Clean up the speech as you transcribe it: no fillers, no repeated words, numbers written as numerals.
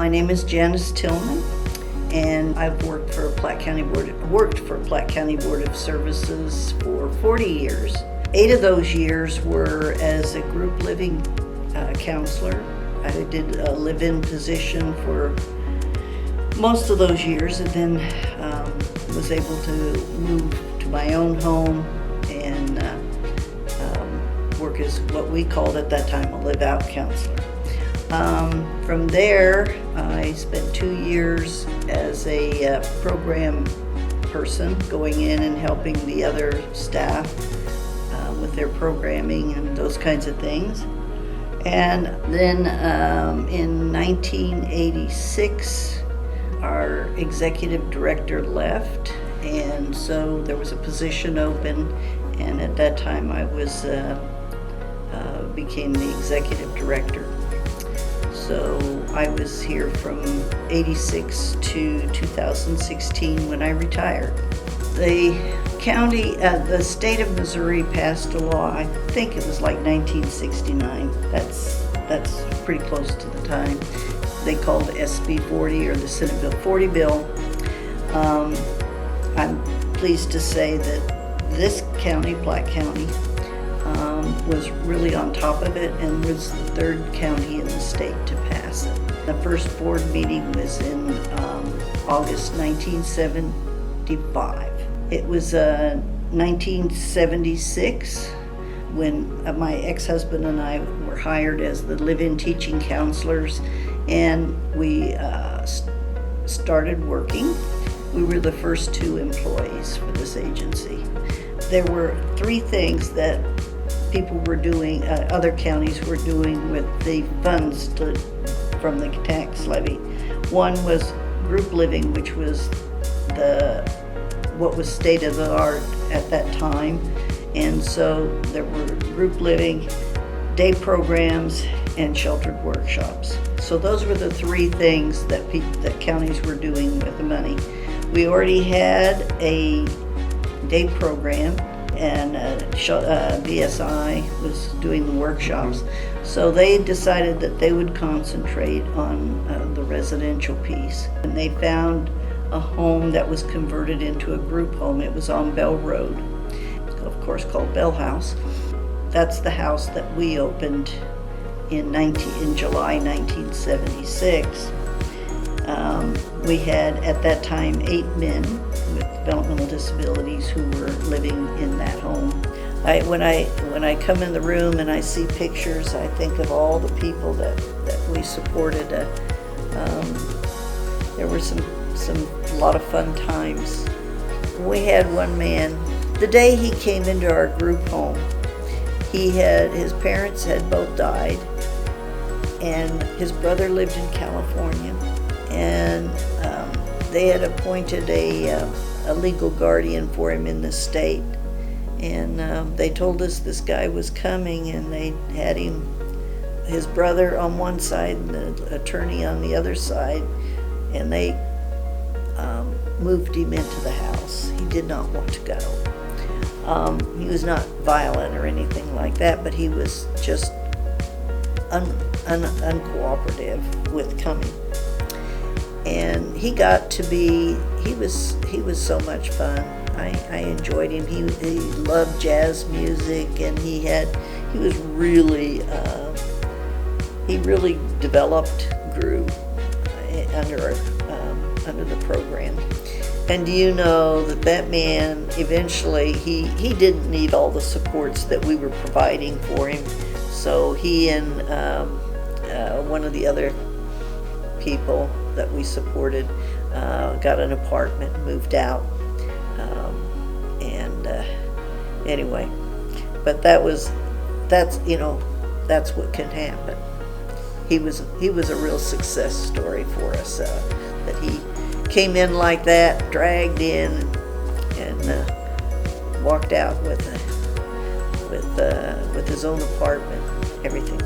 My name is Janice Tilman, and I've worked for Platte County Board of Services for 40 years. 8 of those years were as a group living counselor. I did a live-in position for most of those years, and then was able to move to my own home and work as what we called at that time a live-out counselor. From there, I spent 2 years as a program person, going in and helping the other staff with their programming and those kinds of things. And then in 1986, our executive director left, and so there was a position open, and at that time I was became the executive director. So I was here from 86 to 2016 when I retired. The state of Missouri passed a law, I think it was like 1969. That's pretty close to the time. They called SB 40 or the Senate Bill 40 bill. I'm pleased to say that this county, Platte County, was really on top of it and was the 3rd county in the state to pass it. The first board meeting was in August 1975. It was 1976 when my ex-husband and I were hired as the live-in teaching counselors, and we started working. We were the first 2 employees for this agency. There were 3 things that people were doing, other counties were doing with the funds from the tax levy. One was group living, which was what was state of the art at that time. And so there were group living, day programs, and sheltered workshops. So those were the 3 things that counties were doing with the money. We already had a day program, and BSI was doing the workshops. So they decided that they would concentrate on the residential piece. And they found a home that was converted into a group home. It was on Bell Road, of course called Bell House. That's the house that we opened in July 1976. We had at that time 8 men with developmental disabilities who were living in that home. When I come in the room and I see pictures, I think of all the people that we supported. There were a lot of fun times. We had one man, the day he came into our group home, his parents had both died, and his brother lived in California, and they had appointed a legal guardian for him in the state. And they told us this guy was coming, and they had his brother on one side and the attorney on the other side, and they moved him into the house. He did not want to go. He was not violent or anything like that, but he was just uncooperative with coming. And he got to be, he was so much fun. I enjoyed him. He loved jazz music, and he really developed, grew under the program. And do you know that man eventually, he didn't need all the supports that we were providing for him. So he and one of the other people that we supported got an apartment and moved out. Anyway, but that's what can happen. He was a real success story for us, that he came in like that, dragged in, and walked out with his own apartment, everything.